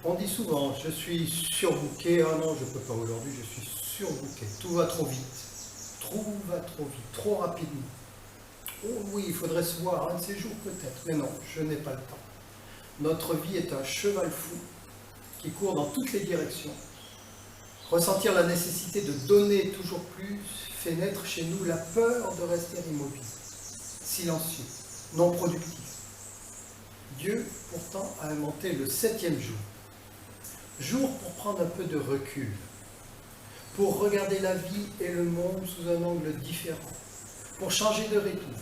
On dit souvent, je suis surbooké. Ah non, je ne peux pas aujourd'hui, je suis surbooké. Tout va trop vite. Tout va trop vite, trop rapidement. Oh oui, il faudrait se voir un de ces jours peut-être. Mais non, je n'ai pas le temps. Notre vie est un cheval fou qui court dans toutes les directions. Ressentir la nécessité de donner toujours plus fait naître chez nous la peur de rester immobile, silencieux, non productif. Dieu, pourtant, a inventé le 7e jour. Jour pour prendre un peu de recul, pour regarder la vie et le monde sous un angle différent, pour changer de rythme.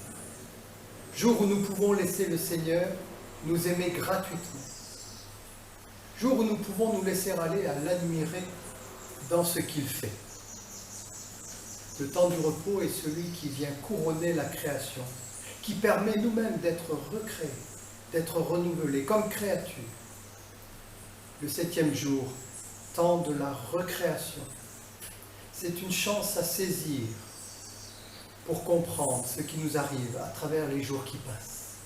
Jour où nous pouvons laisser le Seigneur nous aimer gratuitement. Jour où nous pouvons nous laisser aller à l'admirer dans ce qu'il fait. Le temps du repos est celui qui vient couronner la création, qui permet nous-mêmes d'être recréés, d'être renouvelés comme créatures. Le 7e jour, temps de la recréation. C'est une chance à saisir pour comprendre ce qui nous arrive à travers les jours qui passent.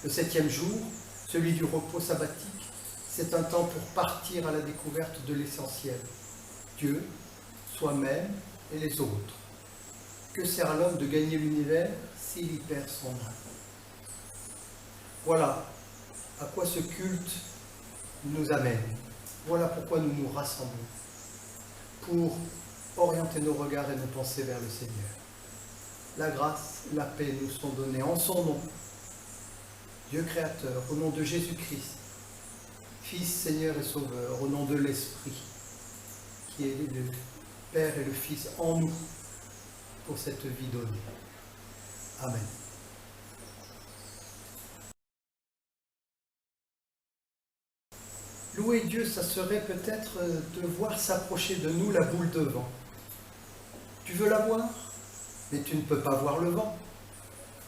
Le 7e jour, celui du repos sabbatique, c'est un temps pour partir à la découverte de l'essentiel. Dieu, soi-même et les autres. Que sert à l'homme de gagner l'univers s'il y perd son âme? Voilà à quoi ce culte nous amène. Voilà pourquoi nous nous rassemblons. Pour orienter nos regards et nos pensées vers le Seigneur. La grâce, la paix nous sont données en son nom. Dieu créateur, au nom de Jésus-Christ, Fils, Seigneur et Sauveur, au nom de l'Esprit, qui est le Père et le Fils en nous, pour cette vie donnée. Amen. Louer Dieu, ça serait peut-être de voir s'approcher de nous la boule de vent. Tu veux la voir, mais tu ne peux pas voir le vent.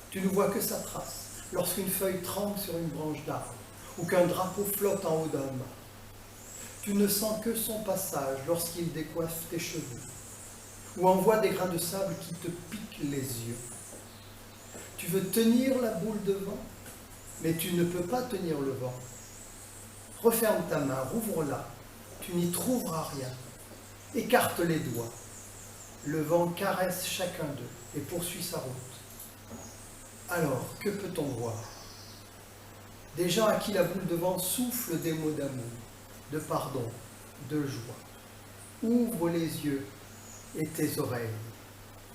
Tu ne vois que sa trace, lorsqu'une feuille tremble sur une branche d'arbre, ou qu'un drapeau flotte en haut d'un mât. Tu ne sens que son passage lorsqu'il décoiffe tes cheveux, ou envoie des grains de sable qui te piquent les yeux. Tu veux tenir la boule de vent, mais tu ne peux pas tenir le vent. Referme ta main, rouvre-la, tu n'y trouveras rien. Écarte les doigts. Le vent caresse chacun d'eux et poursuit sa route. Alors, que peut-on voir? Des gens à qui la boule de vent souffle des mots d'amour, de pardon, de joie. Ouvre les yeux et tes oreilles.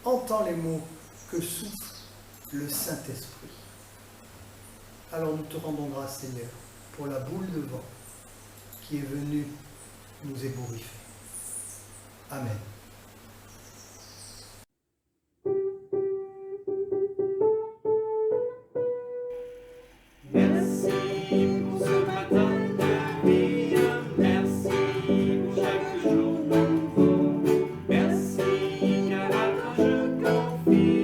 Entends les mots que souffle le Saint-Esprit. Alors nous te rendons grâce, Seigneur, pour la boule de vent qui est venue nous ébouriffer. Amen. Merci pour ce matin de vie, merci pour chaque jour nouveau. Merci car à toi je confie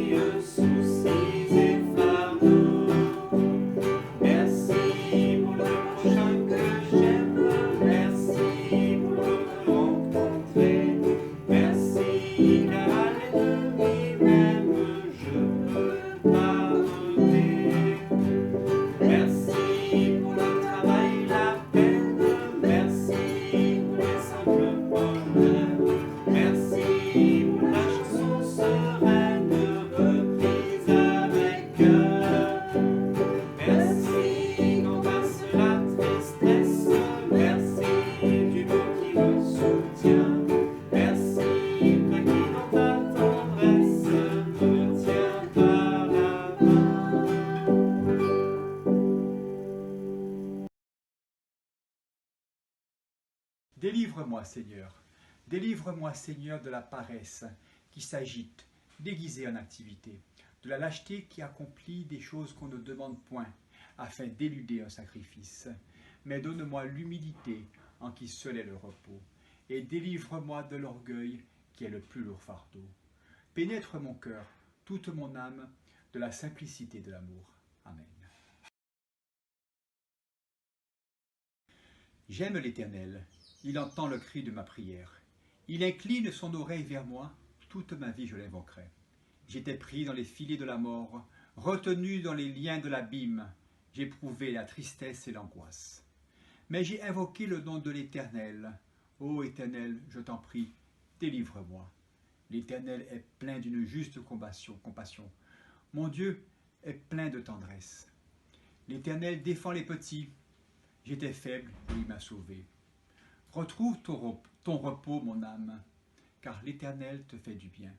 soucis et fardeaux. Merci pour le prochain que j'aime, merci pour le rencontrer. Merci car à l'ennemi même je peux pardonner. Merci pour le travail, la peine, merci pour les simples bonheurs, merci pour la chanson sereine reprise avec cœur. Merci quand passe la tristesse, merci du mot qui me soutient, merci toi qui dans ta tendresse me tiens par la main. Délivre-moi, Seigneur, de la paresse qui s'agite, déguisée en activité, de la lâcheté qui accomplit des choses qu'on ne demande point, afin d'éluder un sacrifice. Mais donne-moi l'humilité en qui seul est le repos, et délivre-moi de l'orgueil qui est le plus lourd fardeau. Pénètre mon cœur, toute mon âme, de la simplicité de l'amour. Amen. J'aime l'Éternel, il entend le cri de ma prière. Il incline son oreille vers moi, toute ma vie je l'invoquerai. J'étais pris dans les filets de la mort, retenu dans les liens de l'abîme. J'éprouvais la tristesse et l'angoisse. Mais j'ai invoqué le nom de l'Éternel. Ô Éternel, je t'en prie, délivre-moi. L'Éternel est plein d'une juste compassion. Mon Dieu est plein de tendresse. L'Éternel défend les petits. J'étais faible et il m'a sauvé. Retrouve ton repos, mon âme, car l'Éternel te fait du bien.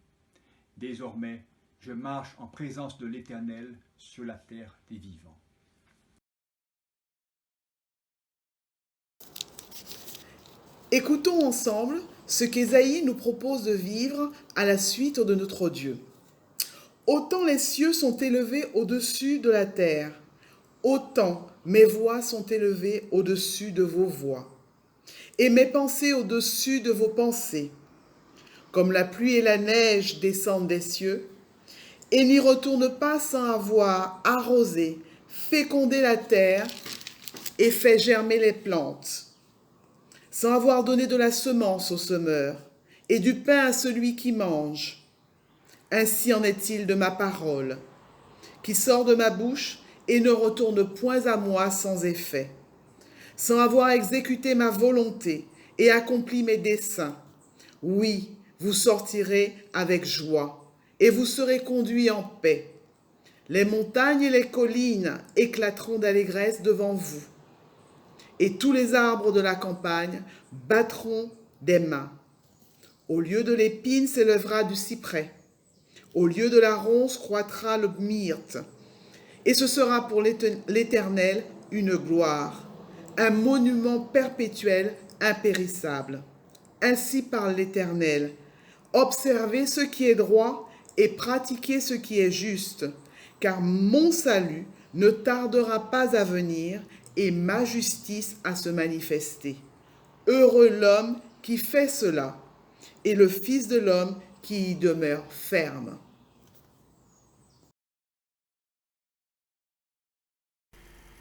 Désormais, je marche en présence de l'Éternel sur la terre des vivants. Écoutons ensemble ce qu'Ésaïe nous propose de vivre à la suite de notre Dieu. Autant les cieux sont élevés au-dessus de la terre, autant mes voix sont élevées au-dessus de vos voix, et mes pensées au-dessus de vos pensées. Comme la pluie et la neige descendent des cieux, et n'y retournent pas sans avoir arrosé, fécondé la terre et fait germer les plantes, sans avoir donné de la semence au semeur et du pain à celui qui mange. Ainsi en est-il de ma parole, qui sort de ma bouche et ne retourne point à moi sans effet, sans avoir exécuté ma volonté et accompli mes desseins. Oui, vous sortirez avec joie et vous serez conduits en paix. Les montagnes et les collines éclateront d'allégresse devant vous, et tous les arbres de la campagne battront des mains. Au lieu de l'épine s'élèvera du cyprès, au lieu de la ronce croîtra le myrte, et ce sera pour l'Éternel une gloire, un monument perpétuel, impérissable. Ainsi parle l'Éternel. Observez ce qui est droit et pratiquez ce qui est juste, car mon salut ne tardera pas à venir et ma justice à se manifester. Heureux l'homme qui fait cela, et le Fils de l'homme qui y demeure ferme.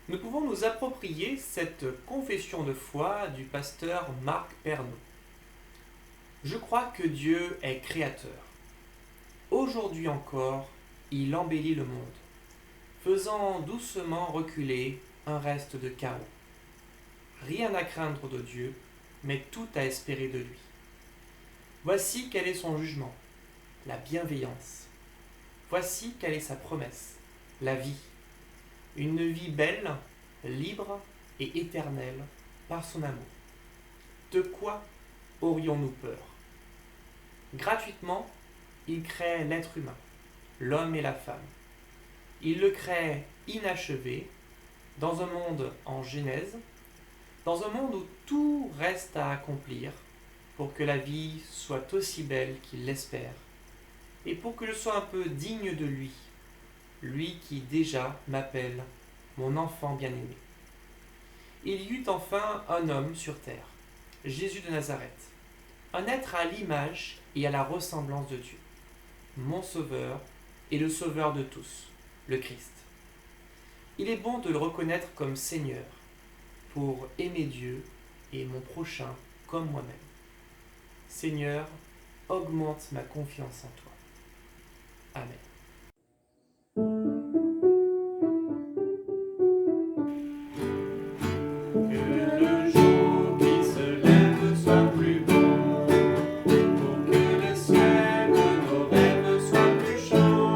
Nous pouvons nous approprier cette confession de foi du pasteur Marc Pernaut. Je crois que Dieu est créateur. Aujourd'hui encore, il embellit le monde, faisant doucement reculer un reste de chaos. Rien à craindre de Dieu, mais tout à espérer de lui. Voici quel est son jugement, la bienveillance. Voici quelle est sa promesse, la vie. Une vie belle, libre et éternelle par son amour. De quoi aurions-nous peur? Gratuitement, il crée l'être humain, l'homme et la femme. Il le crée inachevé, dans un monde en genèse, dans un monde où tout reste à accomplir pour que la vie soit aussi belle qu'il l'espère, et pour que je sois un peu digne de lui, lui qui déjà m'appelle mon enfant bien-aimé. Il y eut enfin un homme sur terre, Jésus de Nazareth, un être à l'image et à la ressemblance de Dieu, mon sauveur et le sauveur de tous, le Christ. Il est bon de le reconnaître comme Seigneur, pour aimer Dieu et mon prochain comme moi-même. Seigneur, augmente ma confiance en toi. Amen. Que le jour qui se lève soit plus beau, pour que le ciel de nos rêves soit plus chaud,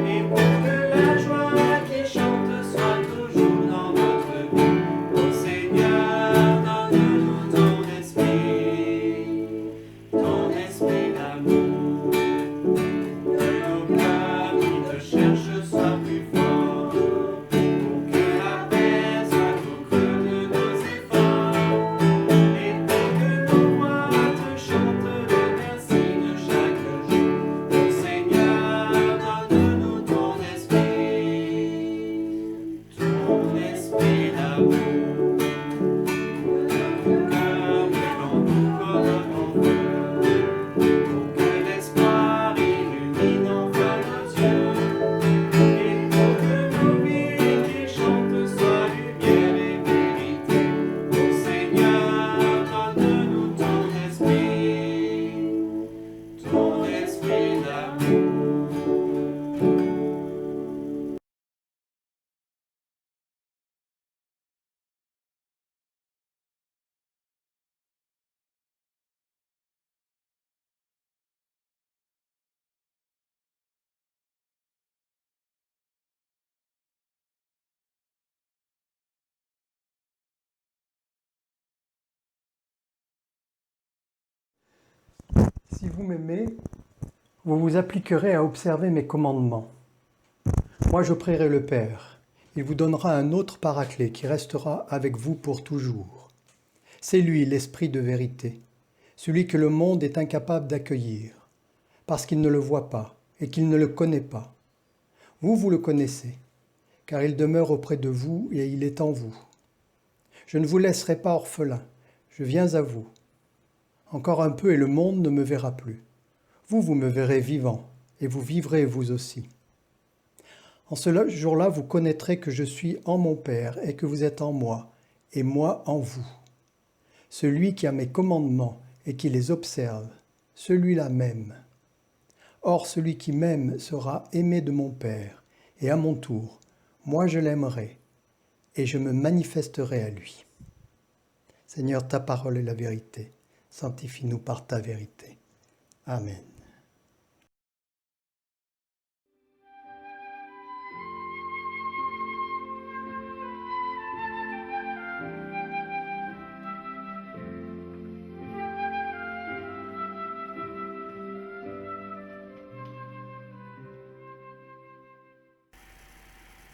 et pour que la joie qui chante soit toujours dans notre vie. Ô Seigneur, donne-nous ton esprit d'amour. si vous m'aimez, vous vous appliquerez à observer mes commandements. Moi, je prierai le Père. Il vous donnera un autre paraclet qui restera avec vous pour toujours. C'est lui, l'Esprit de vérité, celui que le monde est incapable d'accueillir, parce qu'il ne le voit pas et qu'il ne le connaît pas. Vous, vous le connaissez, car il demeure auprès de vous et il est en vous. Je ne vous laisserai pas orphelin, je viens à vous. Encore un peu et le monde ne me verra plus. Vous, vous me verrez vivant, et vous vivrez vous aussi. En ce jour-là, vous connaîtrez que je suis en mon Père et que vous êtes en moi, et moi en vous. Celui qui a mes commandements et qui les observe, celui-là m'aime. Or, celui qui m'aime sera aimé de mon Père, et à mon tour, moi je l'aimerai, et je me manifesterai à lui. Seigneur, ta parole est la vérité. Sanctifie-nous par ta vérité. Amen.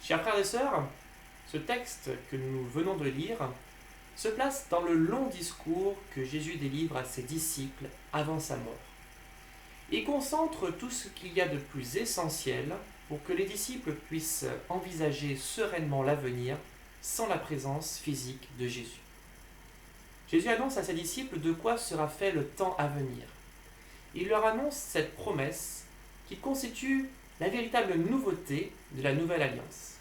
Chers frères et sœurs, ce texte que nous venons de lire se place dans le long discours que Jésus délivre à ses disciples avant sa mort. Il concentre tout ce qu'il y a de plus essentiel pour que les disciples puissent envisager sereinement l'avenir sans la présence physique de Jésus. Jésus annonce à ses disciples de quoi sera fait le temps à venir. Il leur annonce cette promesse qui constitue la véritable nouveauté de la nouvelle alliance,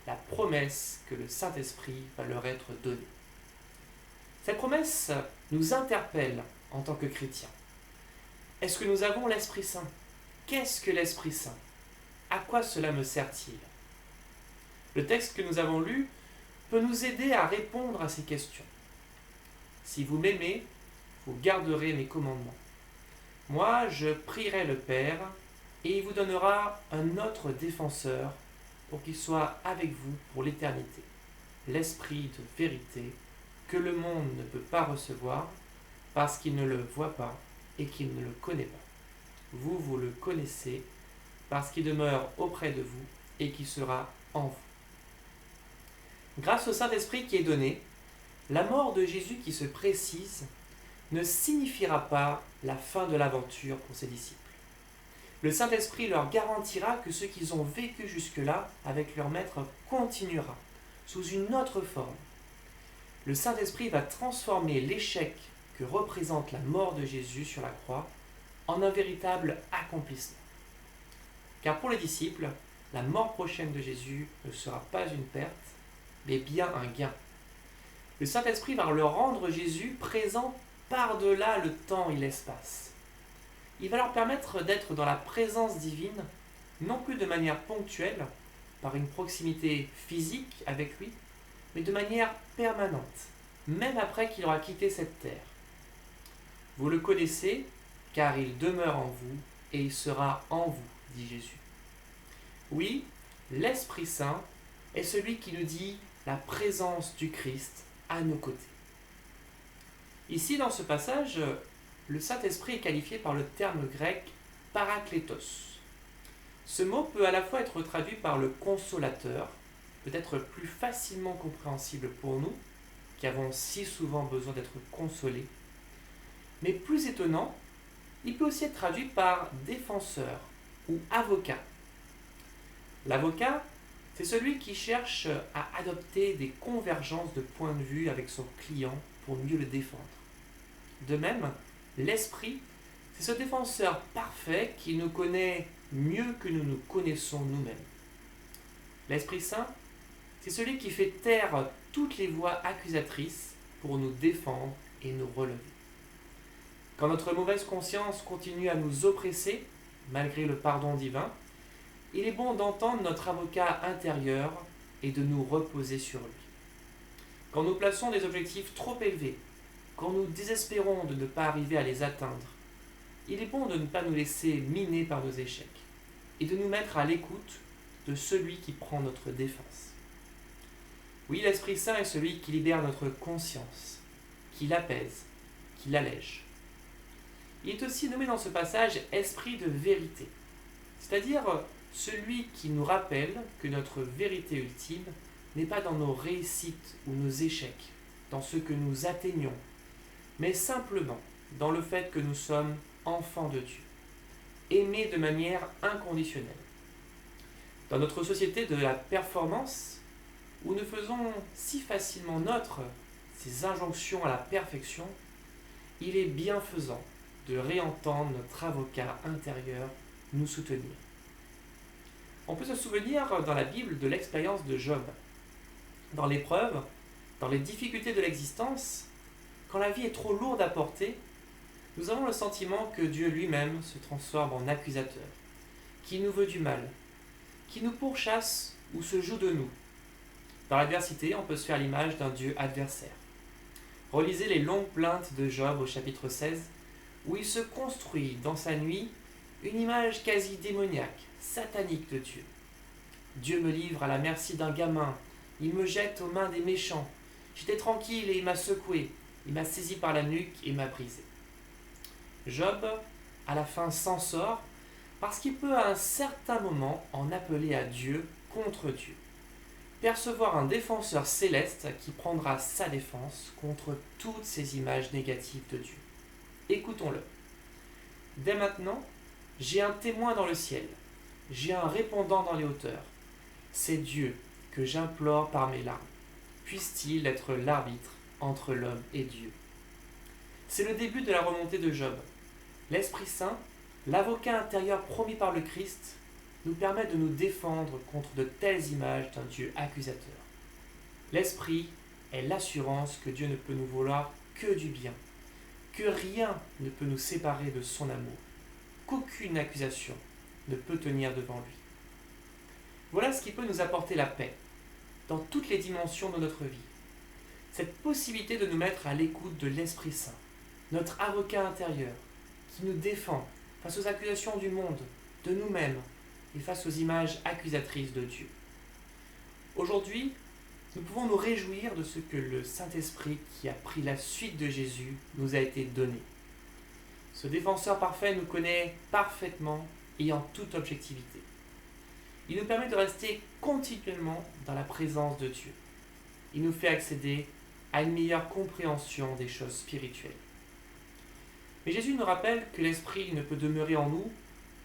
la promesse que le Saint-Esprit va leur être donnée. Cette promesse nous interpelle en tant que chrétiens. Est-ce que nous avons l'Esprit Saint? Qu'est-ce que l'Esprit Saint? À quoi cela me sert-il? Le texte que nous avons lu peut nous aider à répondre à ces questions. Si vous m'aimez, vous garderez mes commandements. Moi, je prierai le Père, et il vous donnera un autre défenseur pour qu'il soit avec vous pour l'éternité, l'Esprit de vérité que le monde ne peut pas recevoir parce qu'il ne le voit pas et qu'il ne le connaît pas. Vous, vous le connaissez parce qu'il demeure auprès de vous et qui sera en vous. Grâce au Saint-Esprit qui est donné, la mort de Jésus qui se précise ne signifiera pas la fin de l'aventure pour ses disciples. Le Saint-Esprit leur garantira que ce qu'ils ont vécu jusque-là avec leur Maître continuera, sous une autre forme. Le Saint-Esprit va transformer l'échec que représente la mort de Jésus sur la croix en un véritable accomplissement. Car pour les disciples, la mort prochaine de Jésus ne sera pas une perte, mais bien un gain. Le Saint-Esprit va leur rendre Jésus présent par-delà le temps et l'espace. Il va leur permettre d'être dans la présence divine, non plus de manière ponctuelle, par une proximité physique avec lui, mais de manière permanente, même après qu'il aura quitté cette terre. Vous le connaissez, car il demeure en vous, et il sera en vous, dit Jésus. Oui, l'Esprit Saint est celui qui nous dit la présence du Christ à nos côtés. Ici, dans ce passage, le Saint-Esprit est qualifié par le terme grec « paraklétos ». Ce mot peut à la fois être traduit par le consolateur, peut-être plus facilement compréhensible pour nous, qui avons si souvent besoin d'être consolés, mais plus étonnant, il peut aussi être traduit par défenseur ou avocat. L'avocat, c'est celui qui cherche à adopter des convergences de points de vue avec son client pour mieux le défendre. De même, l'Esprit, c'est ce défenseur parfait qui nous connaît mieux que nous nous connaissons nous-mêmes. L'Esprit Saint, c'est celui qui fait taire toutes les voix accusatrices pour nous défendre et nous relever. Quand notre mauvaise conscience continue à nous oppresser, malgré le pardon divin, il est bon d'entendre notre avocat intérieur et de nous reposer sur lui. Quand nous plaçons des objectifs trop élevés, quand nous désespérons de ne pas arriver à les atteindre, il est bon de ne pas nous laisser miner par nos échecs et de nous mettre à l'écoute de celui qui prend notre défense. Oui, l'Esprit Saint est celui qui libère notre conscience, qui l'apaise, qui l'allège. Il est aussi nommé dans ce passage esprit de vérité, c'est-à-dire celui qui nous rappelle que notre vérité ultime n'est pas dans nos réussites ou nos échecs, dans ce que nous atteignons, mais simplement dans le fait que nous sommes enfants de Dieu, aimés de manière inconditionnelle. Dans notre société de la performance, où nous faisons si facilement nôtres ces injonctions à la perfection, il est bienfaisant de réentendre notre avocat intérieur nous soutenir. On peut se souvenir dans la Bible de l'expérience de Job. Dans l'épreuve, dans les difficultés de l'existence, quand la vie est trop lourde à porter, nous avons le sentiment que Dieu lui-même se transforme en accusateur, qui nous veut du mal, qui nous pourchasse ou se joue de nous. Dans l'adversité, on peut se faire l'image d'un Dieu adversaire. Relisez les longues plaintes de Job au chapitre 16, où il se construit dans sa nuit une image quasi démoniaque, satanique de Dieu. Dieu me livre à la merci d'un gamin, il me jette aux mains des méchants. J'étais tranquille et il m'a secoué, il m'a saisi par la nuque et m'a brisé. Job, à la fin, s'en sort parce qu'il peut à un certain moment en appeler à Dieu contre Dieu. Percevoir un défenseur céleste qui prendra sa défense contre toutes ces images négatives de Dieu. Écoutons-le. Dès maintenant, j'ai un témoin dans le ciel, j'ai un répondant dans les hauteurs. C'est Dieu que j'implore par mes larmes. Puisse-t-il être l'arbitre entre l'homme et Dieu. C'est le début de la remontée de Job. L'Esprit Saint, l'avocat intérieur promis par le Christ, nous permet de nous défendre contre de telles images d'un Dieu accusateur. L'Esprit est l'assurance que Dieu ne peut nous vouloir que du bien, que rien ne peut nous séparer de son amour, qu'aucune accusation ne peut tenir devant lui. Voilà ce qui peut nous apporter la paix dans toutes les dimensions de notre vie. Cette possibilité de nous mettre à l'écoute de l'Esprit Saint, notre avocat intérieur, qui nous défend face aux accusations du monde, de nous-mêmes et face aux images accusatrices de Dieu. Aujourd'hui, nous pouvons nous réjouir de ce que le Saint-Esprit qui a pris la suite de Jésus nous a été donné. Ce défenseur parfait nous connaît parfaitement et en toute objectivité. Il nous permet de rester continuellement dans la présence de Dieu. Il nous fait accéder à une meilleure compréhension des choses spirituelles. Mais Jésus nous rappelle que l'Esprit ne peut demeurer en nous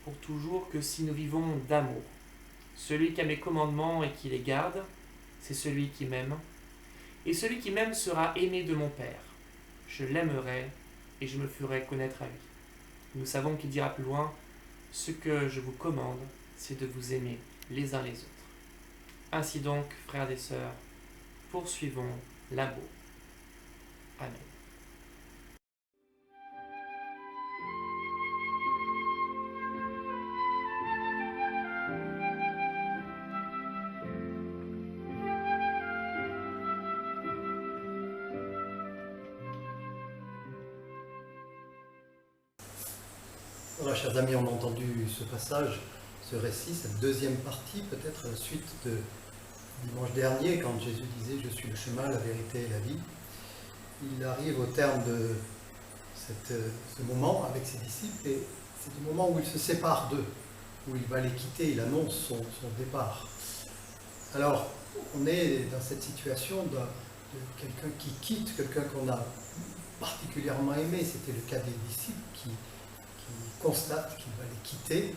pour toujours que si nous vivons d'amour. Celui qui a mes commandements et qui les garde, c'est celui qui m'aime. Et celui qui m'aime sera aimé de mon Père. Je l'aimerai et je me ferai connaître à lui. Nous savons qu'il dira plus loin, « Ce que je vous commande, c'est de vous aimer les uns les autres. » Ainsi donc, frères et sœurs, poursuivons l'amour. Amen. Voilà, chers amis, on a entendu ce passage, ce récit, cette deuxième partie, peut-être la suite de dimanche dernier, quand Jésus disait « Je suis le chemin, la vérité et la vie ». Il arrive au terme de ce moment avec ses disciples, et c'est le moment où il se sépare d'eux, où il va les quitter, il annonce son départ. Alors, on est dans cette situation de quelqu'un qui quitte, quelqu'un qu'on a particulièrement aimé, c'était le cas des disciples qui constate qu'il va les quitter,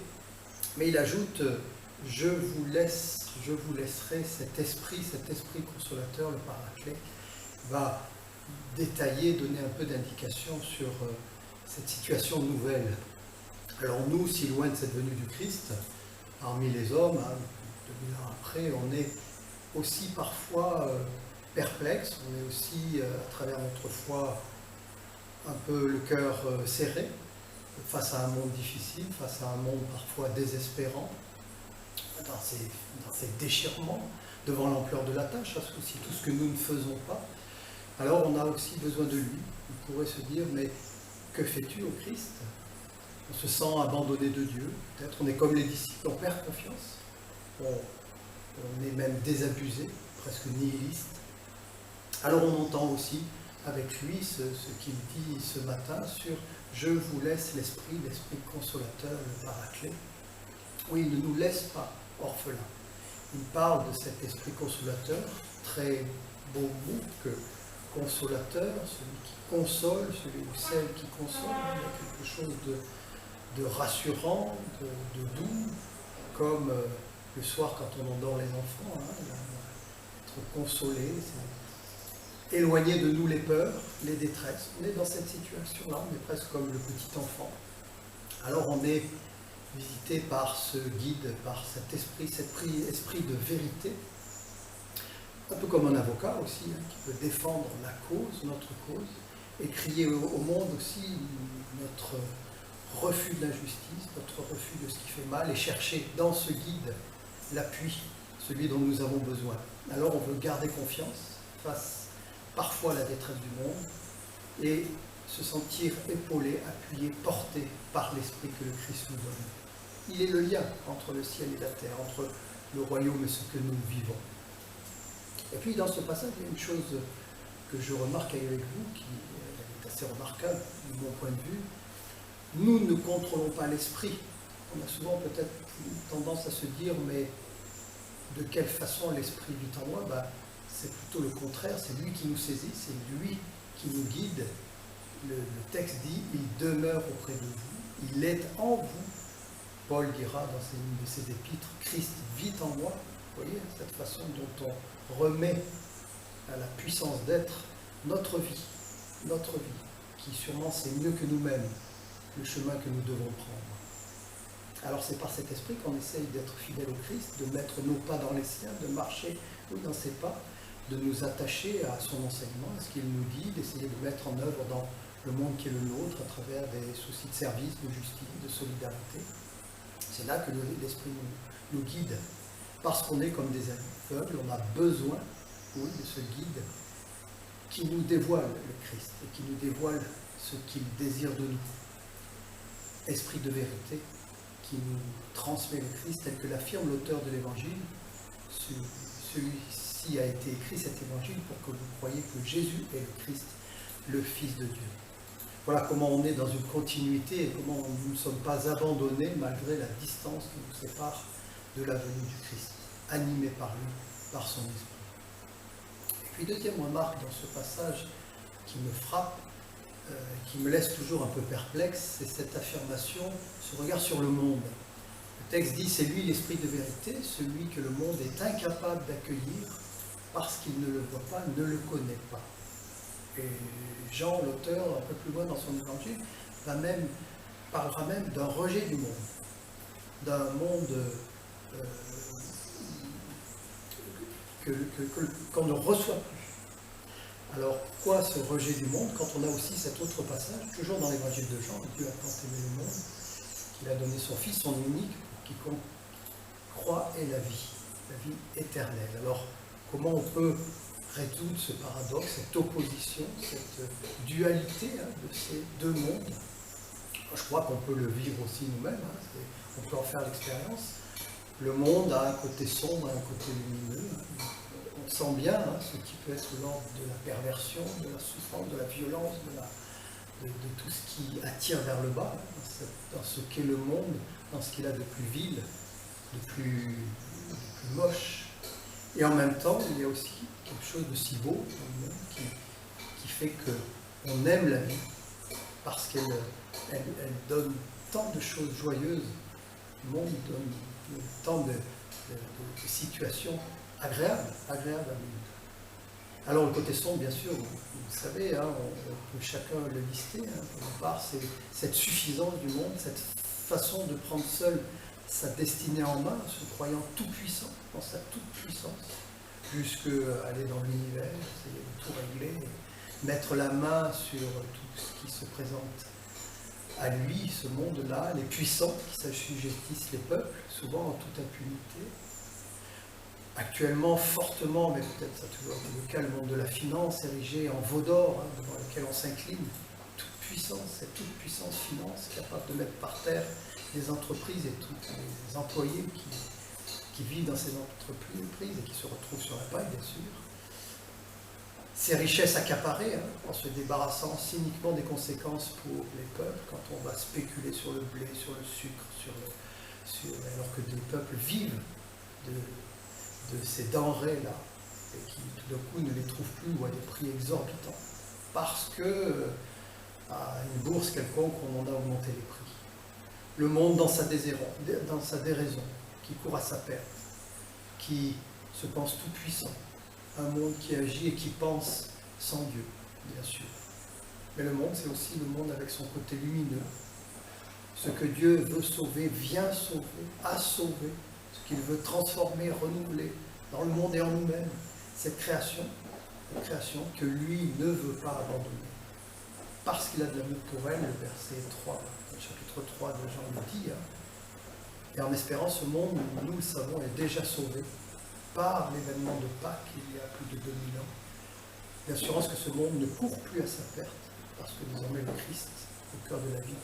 mais il ajoute « Je vous laisserai cet esprit consolateur, le Paraclet, va détailler, donner un peu d'indication sur cette situation nouvelle. » Alors nous, si loin de cette venue du Christ, parmi les hommes, 2000 ans après, on est aussi parfois perplexe, on est aussi, à travers notre foi, un peu le cœur serré, face à un monde difficile, face à un monde parfois désespérant, dans ces déchirements, devant l'ampleur de la tâche, aussi tout ce que nous ne faisons pas. Alors on a aussi besoin de lui. On pourrait se dire, mais que fais-tu au Christ? On se sent abandonné de Dieu, peut-être on est comme les disciples, on perd confiance, on est même désabusé, presque nihiliste. Alors on entend aussi avec lui ce qu'il dit ce matin sur « je vous laisse l'Esprit consolateur, le Paraclet. Oui, il ne nous laisse pas orphelins. Il parle de cet Esprit consolateur, très beau mot que consolateur, celui qui console, celui ou celle qui console. Il y a quelque chose de rassurant, de doux, comme le soir quand on endort les enfants, être consolé, c'est éloigner de nous les peurs, les détresses. On est dans cette situation-là, on est presque comme le petit enfant. Alors on est visité par ce guide, par cet esprit de vérité, un peu comme un avocat aussi, qui peut défendre la cause, notre cause, et crier au monde aussi notre refus de l'injustice, notre refus de ce qui fait mal, et chercher dans ce guide l'appui, celui dont nous avons besoin. Alors on veut garder confiance face parfois à la détresse du monde, et se sentir épaulé, appuyé, porté par l'Esprit que le Christ nous donne. Il est le lien entre le ciel et la terre, entre le royaume et ce que nous vivons. Et puis dans ce passage, il y a une chose que je remarque avec vous, qui est assez remarquable de mon point de vue. Nous ne contrôlons pas l'esprit. On a souvent peut-être tendance à se dire, mais de quelle façon l'esprit vit en moi? C'est plutôt le contraire, c'est lui qui nous saisit, c'est lui qui nous guide. Le texte dit, il demeure auprès de vous, il est en vous. Paul dira dans une de ses épîtres, Christ vit en moi. Vous voyez, cette façon dont on remet à la puissance d'être notre vie, qui sûrement c'est mieux que nous-mêmes, le chemin que nous devons prendre. Alors c'est par cet esprit qu'on essaye d'être fidèle au Christ, de mettre nos pas dans les siens, de marcher dans ses pas, de nous attacher à son enseignement, à ce qu'il nous dit, d'essayer de mettre en œuvre dans le monde qui est le nôtre à travers des soucis de service, de justice, de solidarité. C'est là que l'esprit nous guide, parce qu'on est comme des aveugles, on a besoin, oui, de ce guide qui nous dévoile le Christ et qui nous dévoile ce qu'il désire de nous. Esprit de vérité qui nous transmet le Christ tel que l'affirme l'auteur de l'Évangile. Celui-ci a été écrit, cet Évangile, pour que vous croyiez que Jésus est le Christ, le Fils de Dieu. Voilà comment on est dans une continuité et comment nous ne sommes pas abandonnés malgré la distance qui nous sépare de la venue du Christ, animés par lui, par son esprit. Et puis deuxième remarque dans ce passage qui me frappe, qui me laisse toujours un peu perplexe, c'est cette affirmation, ce regard sur le monde. Le texte dit, c'est lui l'esprit de vérité, celui que le monde est incapable d'accueillir parce qu'il ne le voit pas, ne le connaît pas. Et Jean, l'auteur, un peu plus loin dans son évangile, parlera même d'un rejet du monde, d'un monde qu'on ne reçoit plus. Alors, pourquoi ce rejet du monde quand on a aussi cet autre passage, toujours dans l'évangile de Jean, Dieu a tant aimé le monde, qu'il a donné son Fils, son unique, pour quiconque croit ait la vie éternelle. Alors, comment on peut résoudre ce paradoxe, cette opposition, cette dualité de ces deux mondes? Je crois qu'on peut le vivre aussi nous-mêmes, on peut en faire l'expérience. Le monde a un côté sombre et un côté lumineux. On sent bien ce qui peut être l'ordre de la perversion, de la souffrance, de la violence, de tout ce qui attire vers le bas, dans ce qu'est le monde, dans ce qu'il a de plus vil, de plus moche. Et en même temps, il y a aussi quelque chose de si beau dans le monde qui fait qu'on aime la vie, parce qu'elle donne tant de choses joyeuses. Le monde donne tant de situations agréables à vivre. Alors le côté sombre, bien sûr, vous savez, on peut chacun le lister. Pour ma part, c'est cette suffisance du monde, cette façon de prendre seul sa destinée en main, se croyant tout puissant, dans sa toute puissance, jusqu'à aller dans l'univers, essayer de tout régler, mettre la main sur tout ce qui se présente à lui, ce monde-là, les puissants qui s'assujettissent les peuples, souvent en toute impunité. Actuellement, fortement, mais peut-être ça a toujours été le cas, le monde de la finance érigé en veau d'or, devant lequel on s'incline. Toute puissance, cette toute puissance finance capable de mettre par terre les entreprises et tous les employés qui vivent dans ces entreprises et qui se retrouvent sur la paille, bien sûr. ses richesses accaparées, en se débarrassant cyniquement des conséquences pour les peuples, quand on va spéculer sur le blé, sur le sucre, alors que des peuples vivent de ces denrées-là, et qui tout d'un coup ne les trouvent plus ou à des prix exorbitants, parce que à une bourse quelconque on en a augmenté les prix. Le monde dans sa déraison, qui court à sa perte, qui se pense tout puissant, un monde qui agit et qui pense sans Dieu, bien sûr. Mais le monde, c'est aussi le monde avec son côté lumineux. Ce que Dieu veut sauver, vient sauver, a sauvé, ce qu'il veut transformer, renouveler dans le monde et en nous-mêmes. Cette création, une création que lui ne veut pas abandonner. Parce qu'il a de l'amour pour elle, le verset 3, le chapitre 3 de Jean le dit. Et en espérant ce monde, nous le savons, est déjà sauvé par l'événement de Pâques il y a plus de 2000 ans. L'assurance que ce monde ne court plus à sa perte, parce que désormais le Christ, au cœur de la vie,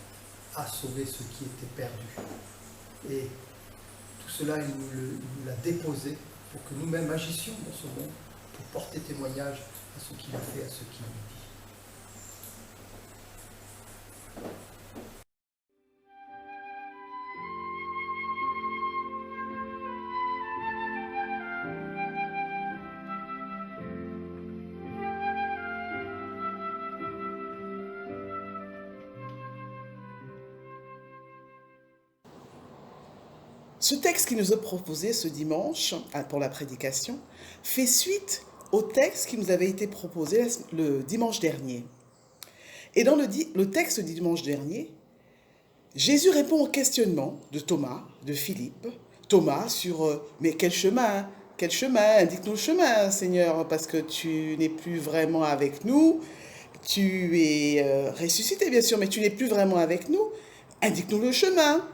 a sauvé ce qui était perdu. Et tout cela, il nous l'a déposé pour que nous-mêmes agissions dans ce monde, pour porter témoignage à ce qu'il a fait, à ce qu'il nous dit. Ce texte qui nous est proposé ce dimanche pour la prédication fait suite au texte qui nous avait été proposé le dimanche dernier. Et dans le texte du dimanche dernier, Jésus répond au questionnement de Thomas, de Philippe. Thomas sur « Mais quel chemin? Quel chemin? Indique-nous le chemin, Seigneur, parce que tu n'es plus vraiment avec nous. Tu es ressuscité, bien sûr, mais tu n'es plus vraiment avec nous. Indique-nous le chemin. »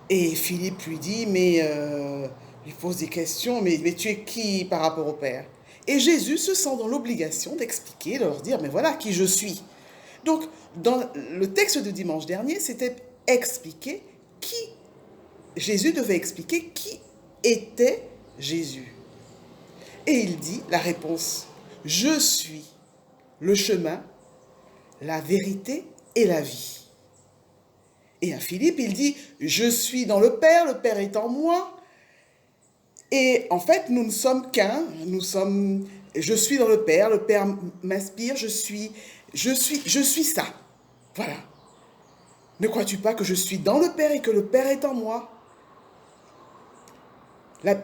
Et Philippe lui dit, lui pose des questions, mais tu es qui par rapport au Père? Et Jésus se sent dans l'obligation d'expliquer, de leur dire, mais voilà qui je suis. Donc, dans le texte de dimanche dernier, c'était expliquer Jésus devait expliquer qui était Jésus. Et il dit la réponse, je suis le chemin, la vérité et la vie. Et à Philippe, il dit, je suis dans le Père est en moi. Et en fait, nous ne sommes qu'un, je suis dans le Père m'inspire, je suis ça. Voilà. Ne crois-tu pas que je suis dans le Père et que le Père est en moi?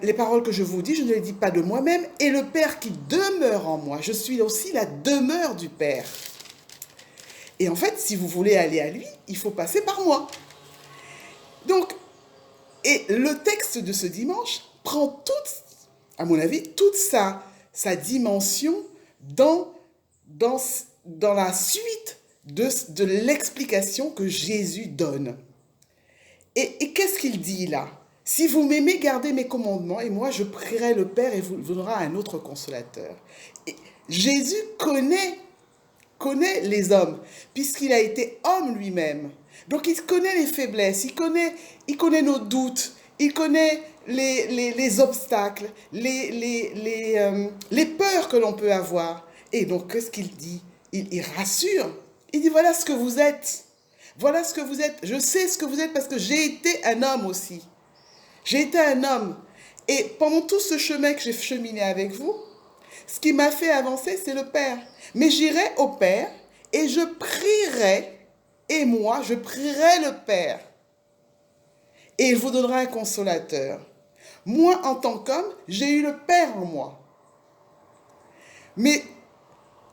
Les paroles que je vous dis, je ne les dis pas de moi-même, et le Père qui demeure en moi, je suis aussi la demeure du Père. Et en fait, si vous voulez aller à lui, il faut passer par moi. Donc, et le texte de ce dimanche prend à mon avis, toute sa dimension dans la suite de l'explication que Jésus donne. Et qu'est-ce qu'il dit là? Si vous m'aimez, gardez mes commandements, et moi je prierai le Père et vous donnera un autre consolateur. Et Jésus connaît les hommes, puisqu'il a été homme lui-même. Donc il connaît les faiblesses, il connaît nos doutes, il connaît les obstacles, les peurs que l'on peut avoir. Et donc qu'est-ce qu'il dit? Il rassure. Il dit, voilà ce que vous êtes. Voilà ce que vous êtes. Je sais ce que vous êtes parce que j'ai été un homme aussi. J'ai été un homme. Et pendant tout ce chemin que j'ai cheminé avec vous, ce qui m'a fait avancer, c'est le Père. Mais j'irai au Père et je prierai, et moi, je prierai le Père. Et il vous donnera un consolateur. Moi, en tant qu'homme, j'ai eu le Père en moi. Mais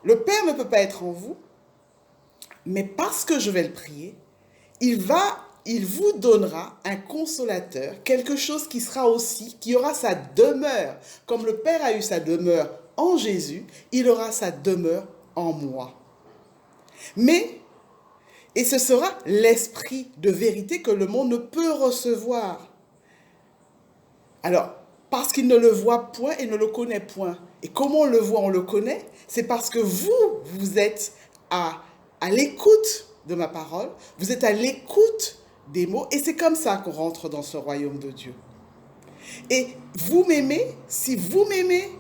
le Père ne peut pas être en vous, mais parce que je vais le prier, il vous donnera un consolateur, quelque chose qui aura sa demeure. Comme le Père a eu sa demeure en Jésus, il aura sa demeure en moi. Et ce sera l'esprit de vérité que le monde ne peut recevoir. Alors, parce qu'il ne le voit point et ne le connaît point. Et comment on le voit, on le connaît? C'est parce que vous êtes à l'écoute de ma parole, vous êtes à l'écoute des mots, et c'est comme ça qu'on rentre dans ce royaume de Dieu. Et vous m'aimez, si vous m'aimez,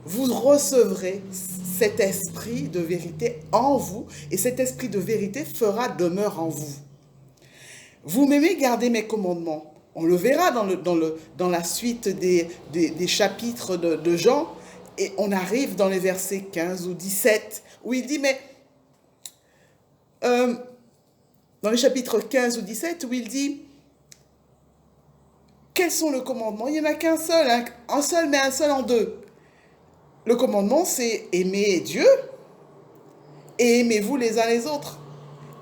vous recevrez cet esprit de vérité en vous, et cet esprit de vérité fera demeure en vous. Vous m'aimez, gardez mes commandements. On le verra dans la suite des chapitres de Jean, et on arrive dans les versets 15 ou 17, où il dit, mais dans les chapitres 15 ou 17, où il dit, quels sont le commandement? Il n'y en a qu'un seul, hein, un seul, mais un seul en deux. Le commandement, c'est aimer Dieu et aimez-vous les uns les autres.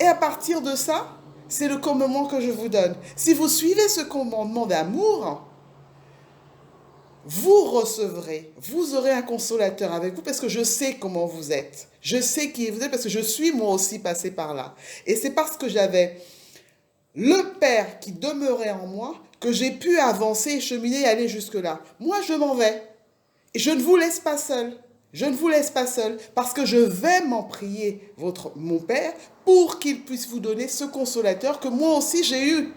Et à partir de ça, c'est le commandement que je vous donne. Si vous suivez ce commandement d'amour, vous recevrez, vous aurez un consolateur avec vous parce que je sais comment vous êtes. Je sais qui vous êtes parce que je suis moi aussi passé par là. Et c'est parce que j'avais le Père qui demeurait en moi que j'ai pu avancer et cheminer et aller jusque-là. Moi, je m'en vais. Et je ne vous laisse pas seul. Je ne vous laisse pas seul parce que je vais m'en prier mon Père pour qu'il puisse vous donner ce consolateur que moi aussi j'ai eu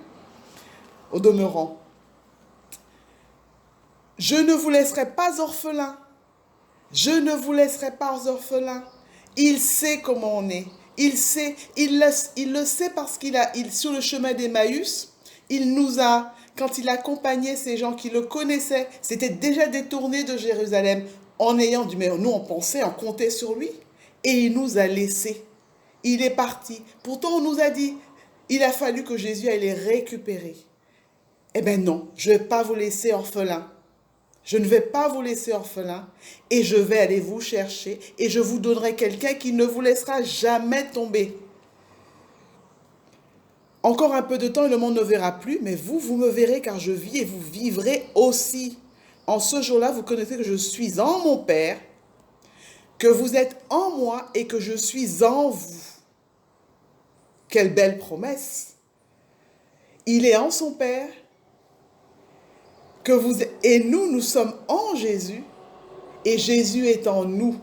au demeurant. Je ne vous laisserai pas orphelin. Je ne vous laisserai pas orphelin. Il sait comment on est. Il sait, il le sait parce sur le chemin d'Emmaüs, il nous a, quand il accompagnait ces gens qui le connaissaient, s'étaient déjà détournés de Jérusalem en ayant du, mais nous on pensait, on comptait sur lui, et il nous a laissés. Il est parti. Pourtant on nous a dit, il a fallu que Jésus aille les récupérer. Eh bien non, je ne vais pas vous laisser orphelins. Je ne vais pas vous laisser orphelins et je vais aller vous chercher et je vous donnerai quelqu'un qui ne vous laissera jamais tomber. Encore un peu de temps et le monde ne verra plus, mais vous me verrez car je vis et vous vivrez aussi. En ce jour-là, vous connaissez que je suis en mon Père, que vous êtes en moi et que je suis en vous. Quelle belle promesse! Il est en son Père, et nous sommes en Jésus, et Jésus est en nous.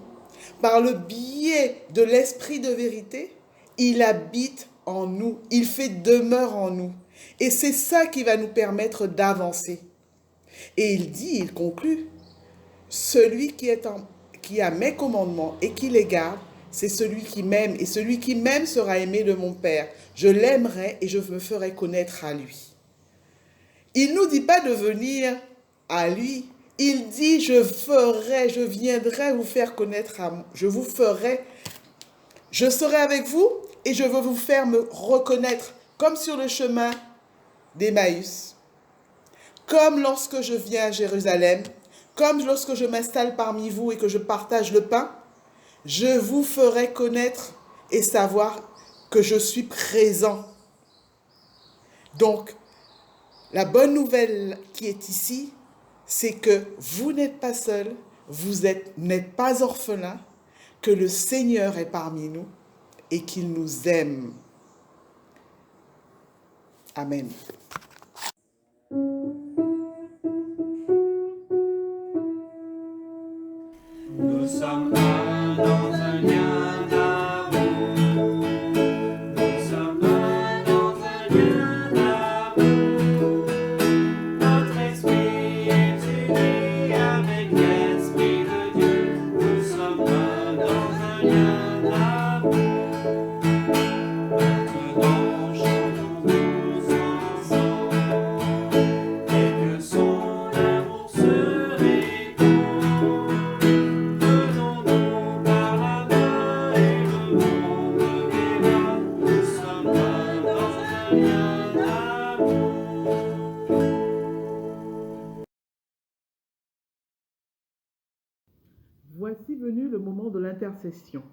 Par le biais de l'esprit de vérité, il habite en nous, il fait demeure en nous. Et c'est ça qui va nous permettre d'avancer. Et il conclut, celui qui a mes commandements et qui les garde, c'est celui qui m'aime, et celui qui m'aime sera aimé de mon Père. Je l'aimerai et je me ferai connaître à lui. Il ne nous dit pas de venir à lui. Il dit, je viendrai vous faire connaître à moi. Je serai avec vous et je veux vous faire me reconnaître comme sur le chemin d'Emmaüs. Comme lorsque je viens à Jérusalem, comme lorsque je m'installe parmi vous et que je partage le pain, je vous ferai connaître et savoir que je suis présent. Donc, la bonne nouvelle qui est ici, c'est que vous n'êtes pas seul, vous n'êtes pas orphelin, que le Seigneur est parmi nous et qu'il nous aime. Amen. Nous sommes un dans un lien d'amour. Nous sommes un dans un lien d'amour. Notre esprit est uni avec l'esprit de Dieu. Nous sommes un dans un lien d'amour. Maintenant chantons-nous ensemble et que son amour se répand. Tenons-nous par la main et le monde verra. Nous sommes un dans un lien d'amour. Voici venu le moment de l'intercession.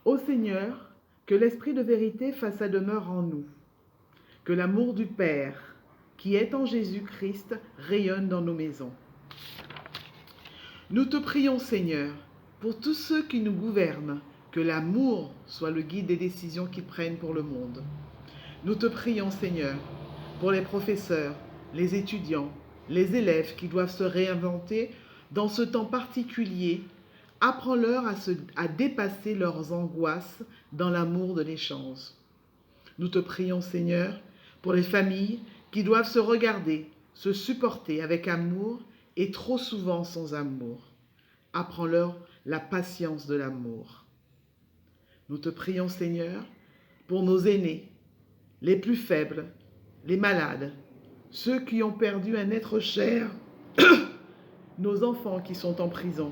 Ô Seigneur, que l'Esprit de vérité fasse sa demeure en nous, que l'amour du Père, qui est en Jésus-Christ, rayonne dans nos maisons. Nous te prions, Seigneur, pour tous ceux qui nous gouvernent, que l'amour soit le guide des décisions qu'ils prennent pour le monde. Nous te prions, Seigneur, pour les professeurs, les étudiants, les élèves qui doivent se réinventer dans ce temps particulier. Apprends-leur à dépasser leurs angoisses dans l'amour de l'échange. Nous te prions, Seigneur, pour les familles qui doivent se regarder, se supporter avec amour et trop souvent sans amour. Apprends-leur la patience de l'amour. Nous te prions, Seigneur, pour nos aînés, les plus faibles, les malades, ceux qui ont perdu un être cher, nos enfants qui sont en prison,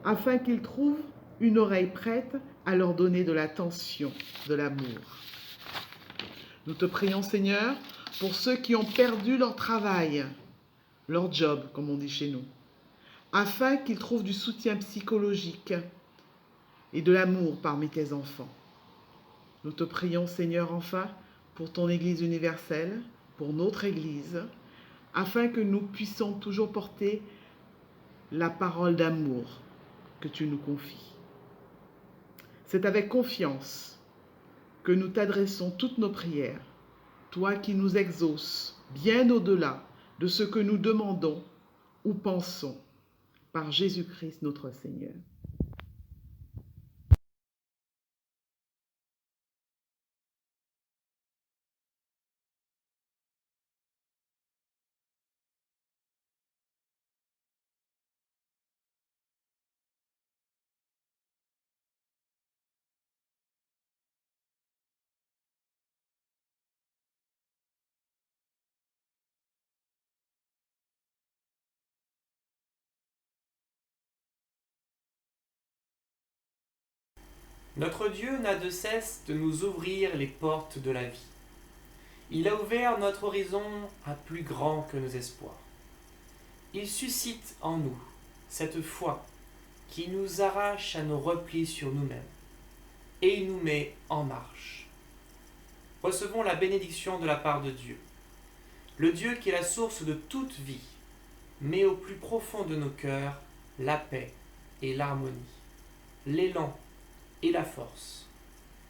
afin qu'ils trouvent une oreille prête à leur donner de l'attention, de l'amour. Nous te prions, Seigneur, pour ceux qui ont perdu leur travail, leur job, comme on dit chez nous, afin qu'ils trouvent du soutien psychologique et de l'amour parmi tes enfants. Nous te prions, Seigneur, enfin, pour ton Église universelle, pour notre Église, afin que nous puissions toujours porter la parole d'amour que tu nous confies. C'est avec confiance que nous t'adressons toutes nos prières, toi qui nous exauces bien au-delà de ce que nous demandons ou pensons, par Jésus-Christ notre Seigneur. Notre Dieu n'a de cesse de nous ouvrir les portes de la vie. Il a ouvert notre horizon à plus grand que nos espoirs. Il suscite en nous cette foi qui nous arrache à nos replis sur nous-mêmes et il nous met en marche. Recevons la bénédiction de la part de Dieu. Le Dieu qui est la source de toute vie met au plus profond de nos cœurs la paix et l'harmonie, l'élan et la force.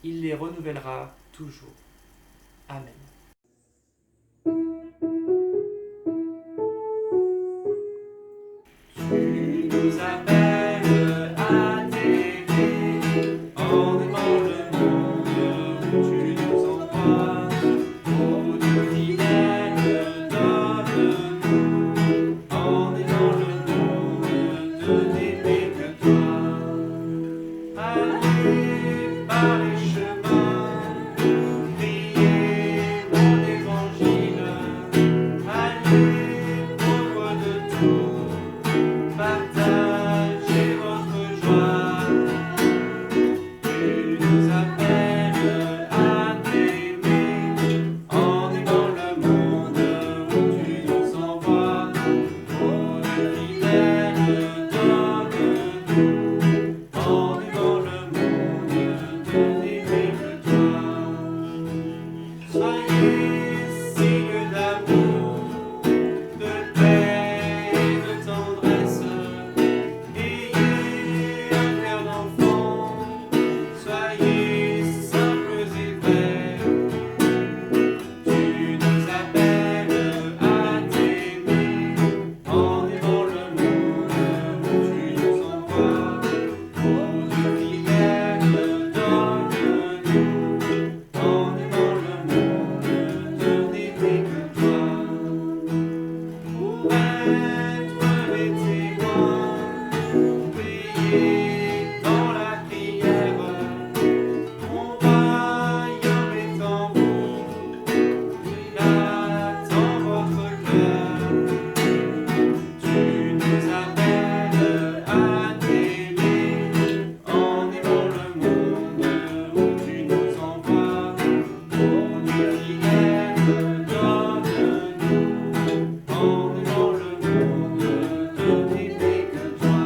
Il les renouvellera toujours. Amen. Tu nous appelles à t'aimer en aimant le monde où tu nous envoies. Ô Dieu fidèle, donne-nous en aimant le monde de n'aimer que toi. Allez par les chemins, criez mon évangile. Allez pauvres de tout, partagez votre joie. Tu nous appelles à t'aimer en aimant le monde où tu nous envoies. Ô Dieu fidèle, donne-nous en aimant le monde de n'aimer que toi. Soyez signes d'amour, de paix et de tendresse. Ayez un cœur d'enfant, soyez simples et vrais. Tu nous appelles à t'aimer en aimant le monde où tu nous envoies. Ô Dieu fidèle, donne-nous en aimant le monde de n'aimer que toi. Pour être les témoins, veillez dans la prière. Mon royaume est en vous, il attend votre cœur. Tu nous appelles à t'aimer en aimant le monde où tu nous envoies. Ô Dieu fidèle, donne-nous en aimant le monde de n'aimer que toi.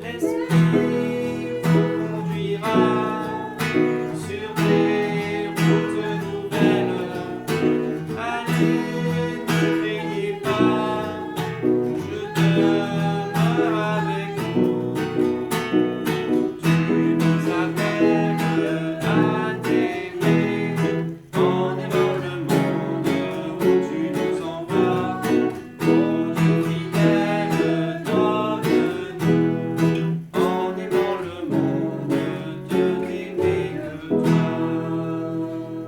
L'Esprit vous conduira sur des routes nouvelles. Allez